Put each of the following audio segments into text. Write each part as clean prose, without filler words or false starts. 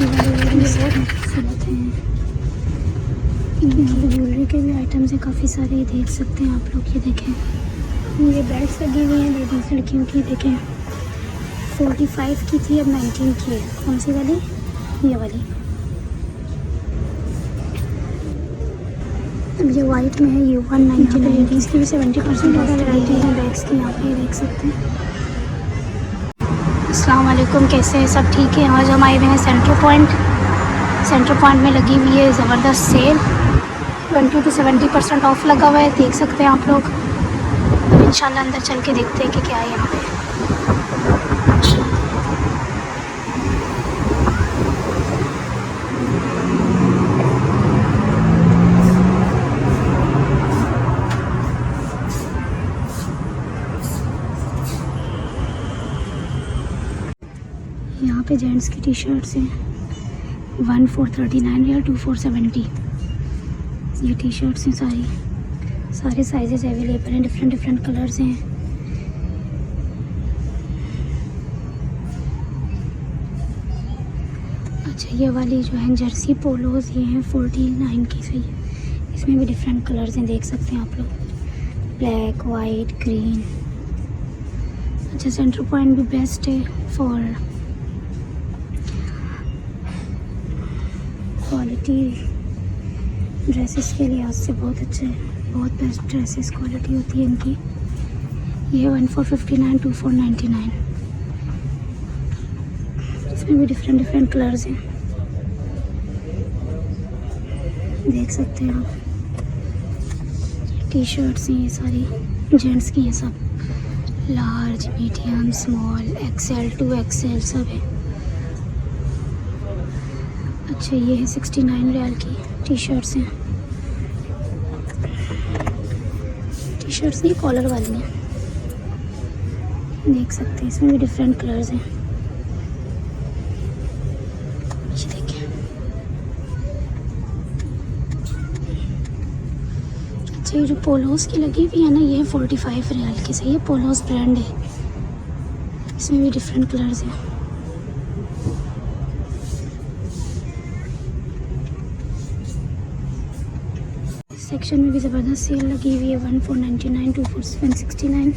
खूबसूरत हैं। यहाँ पे ज्वेलरी के भी आइटम्स हैं काफ़ी सारे, देख सकते हैं आप लोग। ये देखें, ये बेल्ट लगी हुई हैं लेडीज़ लड़कियों की। देखें 45 की थी, अब 19 की है। कौन सी वाली? ये वाली। अब ये वाइट में है, ये 190 में। लेडीज़ की भी 70% ऑफ वैरायटी है बैग्स की, यहाँ पे देख सकते हैं। अस्सलाम वालेकुम, कैसे हैं सब? ठीक है। आज हम आए हुए हैं सेंटर पॉइंट में लगी हुई है ज़बरदस्त सेल। 20 to 70% ऑफ लगा हुआ है, देख सकते हैं आप लोग। इंशाल्लाह अंदर चल के देखते हैं कि क्या है यहाँ पे। यहाँ पे जेंट्स की टी शर्ट्स हैं 1439 या 2470। ये टी शर्ट्स हैं सारे साइजेस अवेलेबल हैं, डिफरेंट कलर्स हैं। अच्छा, ये वाली जो है जर्सी पोलोज, ये हैं 49 की। सही है, इसमें भी डिफरेंट कलर्स हैं, देख सकते हैं आप लोग। Black, white, green. अच्छा, सेंटर पॉइंट भी बेस्ट है फॉर क्वालिटी ड्रेसेस के लिहाज से। बहुत अच्छे, बहुत बेस्ट ड्रेसेस क्वालिटी होती है इनकी। ये 1459, 2499। इसमें भी डिफरेंट कलर्स हैं, देख सकते हैं आप। टी शर्ट्स हैं ये सारी, जेंट्स की हैं सब। Large, medium, small, Excel, 2XL सब है। अच्छा, ये है 69 रियाल की टी शर्ट्स हैं। टी शर्ट्स नहीं, कॉलर वाली हैं, देख सकते हैं। इसमें भी डिफरेंट कलर्स हैं, ये देखिए। अच्छा, ये जो पोलोस की लगी हुई है ना, ये 45 रियाल की। सही है, पोलोस ब्रांड है। इसमें भी डिफरेंट कलर्स हैं। सेक्शन में भी ज़बरदस्त सेल लगी हुई है 1499, 2469।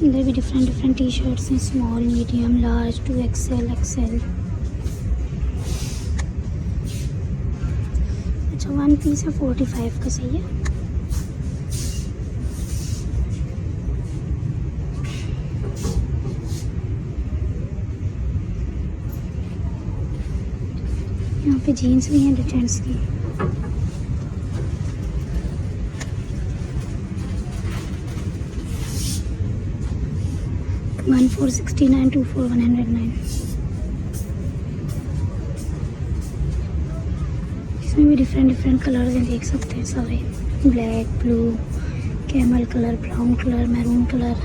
इधर भी डिफरेंट टी शर्ट्स हैं, small, medium, large, 2XL, XL। अच्छा, 1 पीस है 45 का। सही है। यहाँ पे जीन्स भी हैं जेंट्स की। वन 469, 2109। इसमें भी डिफरेंट कलर्स हैं, देख सकते हैं सारे। Black, blue, camel colour, brown colour, maroon colour.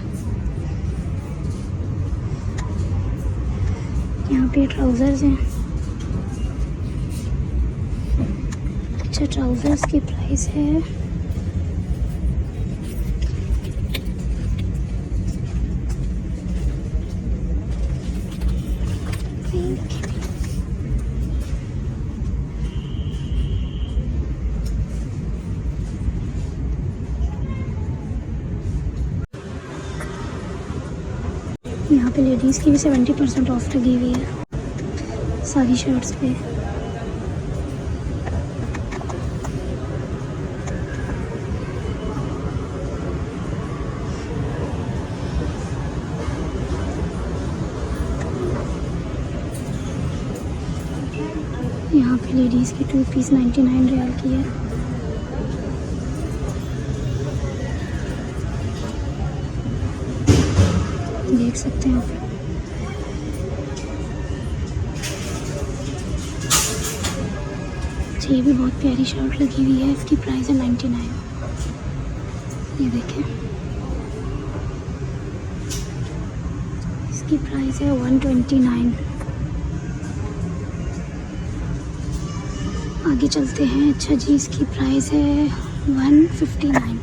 यहाँ पे ट्राउज़र्स हैं। अच्छा, ट्राउज़र्स की प्राइस है यहाँ पे लेडीज़ की भी 70% ऑफ लगी हुई है सारी शर्ट्स पे। यहाँ पे लेडीज़ की 2 पीस 99 रियाल की है। देख सकते हैं आप। ये भी बहुत प्यारी शर्ट लगी हुई है, इसकी प्राइस है 99। ये देखें, इसकी प्राइस है 129। आगे चलते हैं। अच्छा जी, इसकी प्राइस है 159।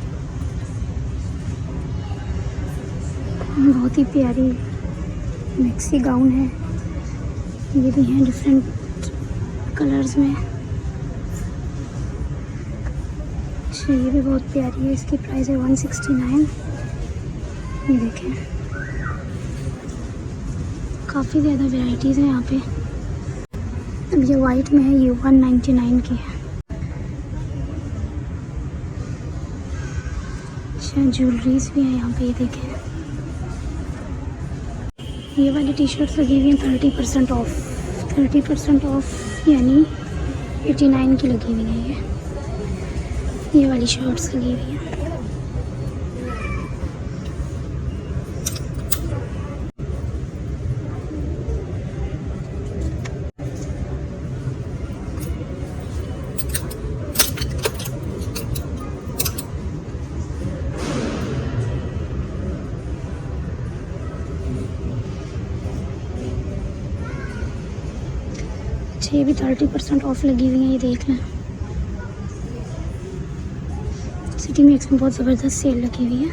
बहुत ही प्यारी मैक्सी गाउन है, ये भी हैं डिफरेंट कलर्स में। अच्छा ये भी बहुत प्यारी है, इसकी प्राइस है 169। ये देखें काफ़ी ज़्यादा वैराइटीज़ हैं यहाँ पे। अब ये वाइट में है, ये 199 की है। अच्छा ज्वेलरीज भी है यहाँ पे, ये देखें ये वाली टी शर्ट्स लगी हुई हैं 30% ऑफ। 30% ऑफ यानी 89 की लगी हुई है। ये वाली शर्ट्स लगी हुई हैं। ये भी 30% ऑफ लगी हुई है, ये देख लें। सिटी मैक्स में बहुत ज़बरदस्त सेल लगी हुई है।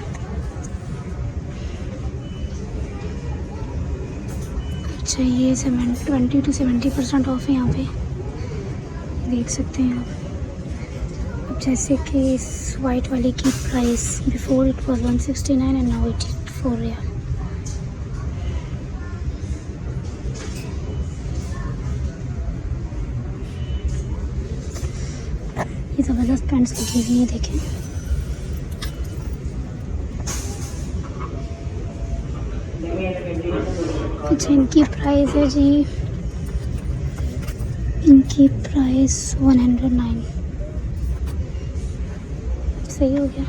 अच्छा ये 20 to 70% ऑफ है यहाँ पे, देख सकते हैं आप। अब जैसे कि इस वाइट वाली की price before it was 169 and now it 4 रियाल। ये ज़बरदस्त पैंट्स लगी हुई है, देखें अच्छा इनकी प्राइस है जी, इनकी प्राइस 109। सही हो गया।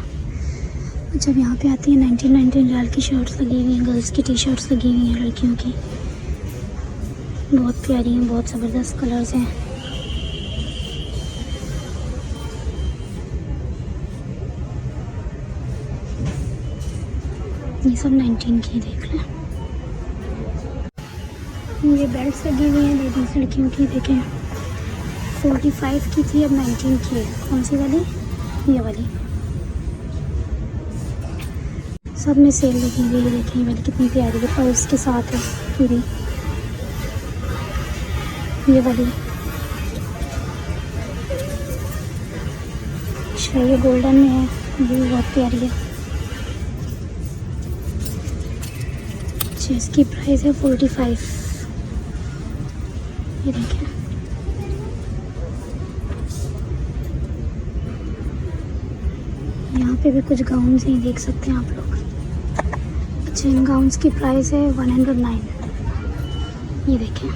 जब यहाँ पे आती है 19 रियाल की शर्ट्स लगी हुई हैं, गर्ल्स की टी शर्ट्स लगी हुई हैं लड़कियों की, बहुत प्यारी हैं, बहुत ज़बरदस्त कलर्स हैं। ये सब 19 की, देख लें। ये बेल्ट्स लगी हुई हैं लेडीज़ लड़कियों की, देखें 45 की थी, अब 19 की है। कौन सी वाली? ये वाली। सब में सेल लगी हुई है, देखें ये वाली कितनी प्यारी है, पर्स के साथ है पूरी। ये वाली अच्छा ये गोल्डन में है, ये भी बहुत प्यारी है। अच्छा इसकी प्राइस है 45। ये देखें यहाँ पे भी कुछ गाउन्स हैं, देख सकते हैं आप लोग। अच्छा इन गाउन्स की प्राइस है 109। ये देखें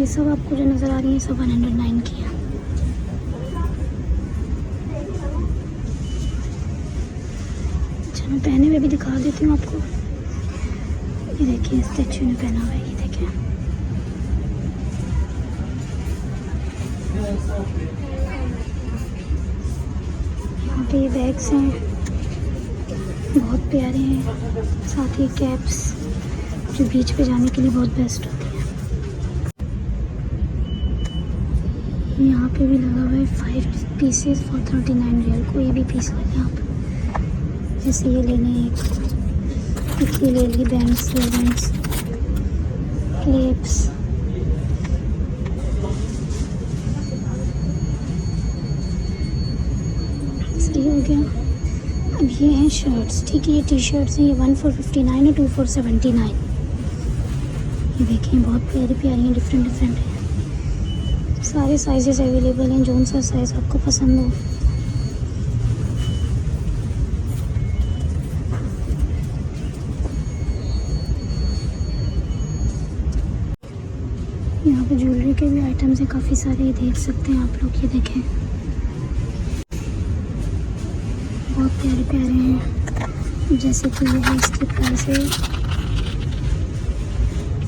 ये सब आपको जो नज़र आ रही है सब 109 की है। अच्छा मैं पहने हुए भी दिखा देती हूँ आपको। ये देखिए स्टैचू ने पहना हुआ है, ये देखें यहाँ पे ये बैग्स हैं, बहुत प्यारे हैं। साथ ही कैप्स जो बीच पे जाने के लिए बहुत बेस्ट होती है। यहाँ पे भी लगा हुआ है 5 पीसेस फॉर 39 रियल। कोई भी पीस ले लें आप, जैसे ये लेने एक ये ले ली, बैंड्स, ईयरबैंड्स, क्लिप्स। सही हो गया। अब ये हैं शर्ट्स, ठीक है ये टी शर्ट्स हैं, ये 1 for 59 और 2 for 79। ये देखिए बहुत प्यारी प्यारी हैं, डिफरेंट हैं। सारे साइजेस अवेलेबल हैं, जोन सा साइज़ आपको पसंद हो। यहाँ पे ज्वेलरी के भी आइटम्स हैं काफ़ी सारे, ये देख सकते हैं आप लोग। ये देखें बहुत प्यारे प्यारे हैं। जैसे कि ये है, इसकी प्राइस है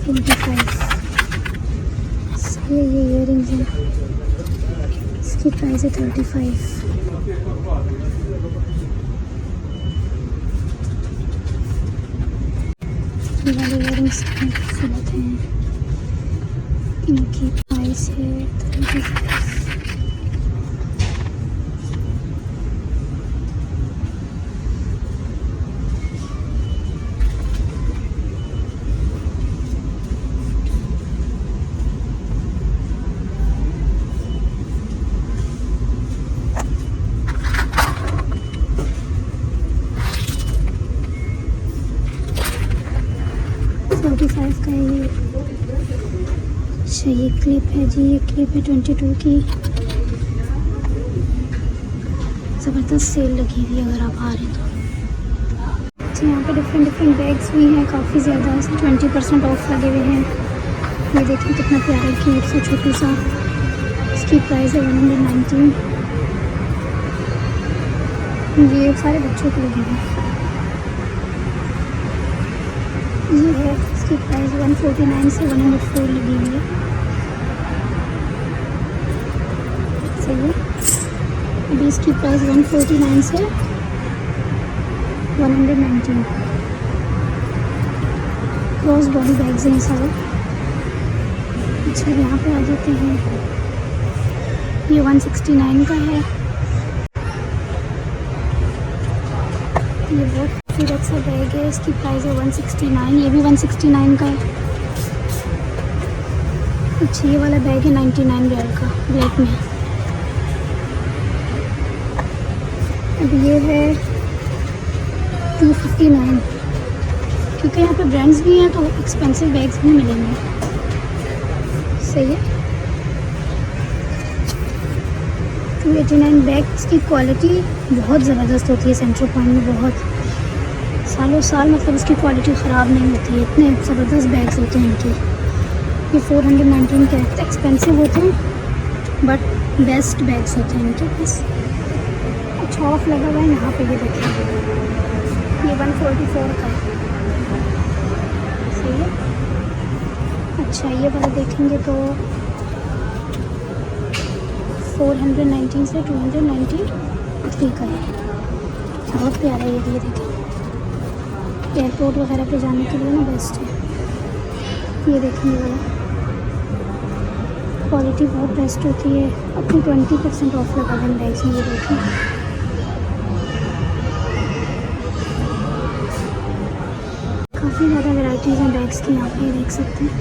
45। ये इयररिंग्स हैं, इसकी प्राइस है 35। ये वाले इयररिंग्स खूबसूरत हैं, इनकी प्राइस है 35। 25 का है ये। अच्छा ये क्लिप है जी, ये क्लिप है 22 की। ज़बरदस्त सेल लगी हुई है अगर आप आ रहे हैं तो। अच्छा यहाँ पे डिफरेंट बैग्स भी हैं, काफ़ी ज़्यादा 20% ऑफ लगे हुए हैं। ये देखिए कितना प्यारा क्यूट सा छोटू सा, इसकी प्राइस है 119। ये सारे बच्चों के लगे हुए हैं। ये है, इसकी प्राइस 149 से 104 लगी हुई है। सही है। अभी इसकी प्राइस 149 से 119। क्रॉस बॉडी बैग्स हैं सारे। अच्छा यहाँ पे आ जाते हैं, ये 169 का है। ये बहुत खूबसूरत सा बैग है, इसकी प्राइस है 169। ये भी 169 का है। अच्छा ये वाला बैग है 99 रियल का, ब्लैक में। अब ये है 259, क्योंकि यहाँ पे ब्रांड्स भी हैं तो एक्सपेंसिव बैग्स भी मिलेंगे। सही है। 289 बैग्स की क्वालिटी बहुत ज़बरदस्त होती है सेंट्रल पॉइंट में, बहुत सालों साल मतलब इसकी क्वालिटी ख़राब नहीं होती है, इतने ज़बरदस्त बैग्स होते हैं इनके। ये 419 के एक्सपेंसिव होते हैं बट बेस्ट बैग्स होते हैं इनके पास। अच्छा ऑफ लगा हुआ है यहाँ पे, ये देखिए ये 144 का है। सही है। अच्छा ये वाला देखेंगे तो 419 से 293 का है। बहुत प्यारा है ये देखें, एयरपोर्ट वगैरह पे जाने के लिए ना बेस्ट है। ये देखने वाला क्वालिटी बहुत बेस्ट होती है। अपनी 20% ऑफ लगा दें बैग्स में। ये देखें काफ़ी ज़्यादा वैराइटीज़ हैं बैग्स की, यहाँ पे देख सकते हैं।